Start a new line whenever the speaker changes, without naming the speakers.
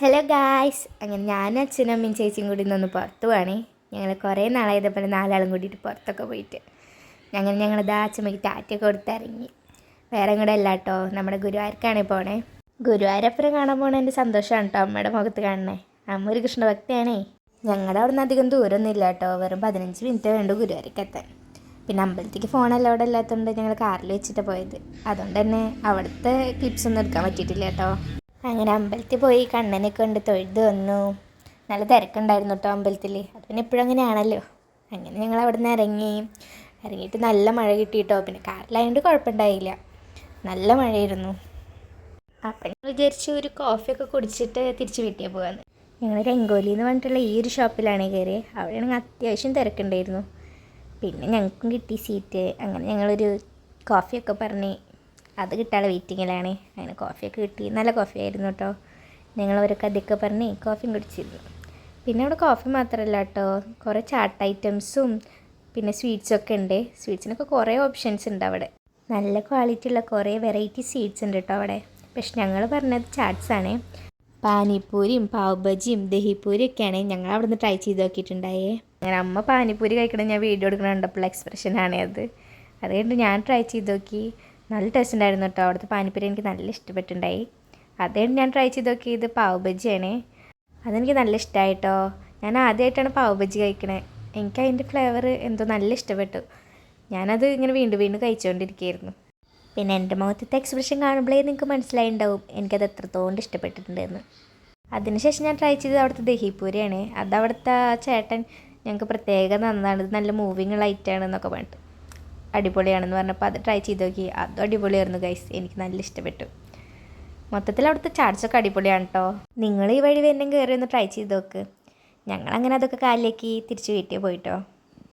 Hello guys, അങ്ങനെ ഞാനും അച്ഛനും അമ്മയും ചേച്ചിയും കൂടി ഇന്നൊന്ന് പുറത്ത് പോവാണേ. ഞങ്ങൾ കുറേ നാളായതപ്പോൾ നാലാളും കൂടിയിട്ട് പുറത്തൊക്കെ പോയിട്ട് ഞങ്ങളിതാ അച്ഛമ്മയ്ക്ക് ടാറ്റയൊക്കെ കൊടുത്തിറങ്ങി. വേറെ കൂടെ അല്ല കേട്ടോ, നമ്മുടെ ഗുരുവായൂർക്കാണ് പോണേ. ഗുരുവായൂരപ്പുറം കാണാൻ പോണതിൻ്റെ സന്തോഷമാണ് കേട്ടോ അമ്മയുടെ മുഖത്ത് കാണണേ. അമ്മ ഒരു കൃഷ്ണഭക്തിയാണേ. ഞങ്ങളുടെ അവിടെ നിന്ന് അധികം ദൂരമൊന്നും ഇല്ല കേട്ടോ, വെറും 15 മിനിറ്റ് വേണ്ടു ഗുരുവായൂർക്ക് എത്താൻ. പിന്നെ അമ്പലത്തേക്ക് ഫോൺ അവിടെ ഇല്ലാത്തതുകൊണ്ട് ഞങ്ങൾ കാറിൽ വെച്ചിട്ട് പോയത്. അതുകൊണ്ട് തന്നെ അവിടുത്തെ ക്ലിപ്സൊന്നും എടുക്കാൻ പറ്റിയിട്ടില്ല കേട്ടോ. അങ്ങനെ അമ്പലത്തിൽ പോയി കണ്ണനൊക്കെ കൊണ്ട് തൊഴുത് വന്നു. നല്ല തിരക്കുണ്ടായിരുന്നു കേട്ടോ അമ്പലത്തിൽ. അത് പിന്നെ എപ്പോഴും അങ്ങനെയാണല്ലോ. അങ്ങനെ ഞങ്ങൾ അവിടെ നിന്ന് ഇറങ്ങിയിട്ട് നല്ല മഴ കിട്ടി കേട്ടോ. പിന്നെ കാറിലായതുകൊണ്ട് കുഴപ്പമുണ്ടായില്ല, നല്ല മഴയായിരുന്നു. അപ്പം ഞങ്ങൾ വിചാരിച്ചു ഒരു കോഫിയൊക്കെ കുടിച്ചിട്ട് തിരിച്ച് വീട്ടിൽ പോകാമെന്ന്. ഞങ്ങൾ രംഗോലി എന്ന് പറഞ്ഞിട്ടുള്ള ഈ ഒരു ഷോപ്പിലാണ് കയറിയത്. അവിടെയാണെങ്കിൽ അത്യാവശ്യം തിരക്കുണ്ടായിരുന്നു. പിന്നെ ഞങ്ങൾക്കും കിട്ടി സീറ്റ്. അങ്ങനെ ഞങ്ങളൊരു കോഫിയൊക്കെ പറഞ്ഞ് അത് കിട്ടാതെ വെയിറ്റിങ്ങിലാണ്. അങ്ങനെ കോഫിയൊക്കെ കിട്ടി, നല്ല കോഫി ആയിരുന്നു കേട്ടോ. ഞങ്ങളൊരു കഥയൊക്കെ പറഞ്ഞ് കോഫിയും കുടിച്ചിരുന്നു. പിന്നെ അവിടെ കോഫി മാത്രമല്ല കേട്ടോ, കുറേ ചാട്ട് ഐറ്റംസും പിന്നെ സ്വീറ്റ്സൊക്കെ ഉണ്ട്. സ്വീറ്റ്സിനൊക്കെ കുറേ ഓപ്ഷൻസ് ഉണ്ട് അവിടെ. നല്ല ക്വാളിറ്റി ഉള്ള കുറേ വെറൈറ്റി സ്വീറ്റ്സ് ഉണ്ട് കേട്ടോ അവിടെ. പക്ഷെ ഞങ്ങൾ പറഞ്ഞത് ചാട്ട്സാണ്. പാനിപ്പൂരിയും പാവ് ബജിയും ദഹിപ്പൂരിയൊക്കെയാണ് ഞങ്ങൾ അവിടെ നിന്ന് ട്രൈ ചെയ്ത് നോക്കിയിട്ടുണ്ടായേ. അങ്ങനെ അമ്മ പാനിപ്പൂരി കഴിക്കണം ഞാൻ വീഡിയോ എടുക്കണം കണ്ടപ്പോൾ എക്സ്പ്രഷനാണ് അത്. അതുകൊണ്ട് ഞാൻ ട്രൈ ചെയ്ത് നോക്കി. നല്ല ടേസ്റ്റ് ഉണ്ടായിരുന്നു കേട്ടോ. അവിടുത്തെ പാനിപ്പൂരി എനിക്ക് നല്ല ഇഷ്ടപ്പെട്ടിട്ടുണ്ടായി. അതുകൊണ്ട് ഞാൻ ട്രൈ ചെയ്ത് നോക്കിയത് പാവ് ബജിയാണ്. അതെനിക്ക് നല്ല ഇഷ്ടമായിട്ടോ. ഞാൻ ആദ്യമായിട്ടാണ് പാവ് ബജി കഴിക്കണേ. എനിക്ക് അതിൻ്റെ ഫ്ലേവർ എന്തോ നല്ല ഇഷ്ടപ്പെട്ടു. ഞാനത് ഇങ്ങനെ വീണ്ടും വീണ്ടും കഴിച്ചുകൊണ്ടിരിക്കുകയായിരുന്നു. പിന്നെ എൻ്റെ മുഖത്തെ എക്സ്പ്രഷൻ കാണുമ്പോഴേ നിങ്ങൾക്ക് മനസ്സിലായിട്ടുണ്ടാവും എനിക്കത് എത്രത്തോളം ഇഷ്ടപ്പെട്ടിട്ടുണ്ടെന്ന്. അതിനുശേഷം ഞാൻ ട്രൈ ചെയ്തത് അവിടുത്തെ ദഹിപ്പൂരിയാണ്. അത് അവിടുത്തെ ചേട്ടൻ ഞങ്ങൾക്ക് പ്രത്യേകം തന്നതാണ്. ഇത് നല്ല മൂവിങ് ലൈറ്റാണെന്നൊക്കെ പറഞ്ഞിട്ട് അടിപൊളിയാണെന്ന് പറഞ്ഞപ്പോൾ അത് ട്രൈ ചെയ്ത് നോക്കി. അതും അടിപൊളിയായിരുന്നു ഗൈസ്, എനിക്ക് നല്ല ഇഷ്ടപ്പെട്ടു. മൊത്തത്തിൽ അവിടുത്തെ ചാട്സൊക്കെ അടിപൊളിയാണ് കേട്ടോ. നിങ്ങൾ ഈ വഴി വരുന്നെങ്കിൽ കയറി ഒന്ന് ട്രൈ ചെയ്ത് നോക്ക്. ഞങ്ങളങ്ങനെ അതൊക്കെ കാലിലേക്ക് തിരിച്ച് വീട്ടിൽ പോയിട്ടോ.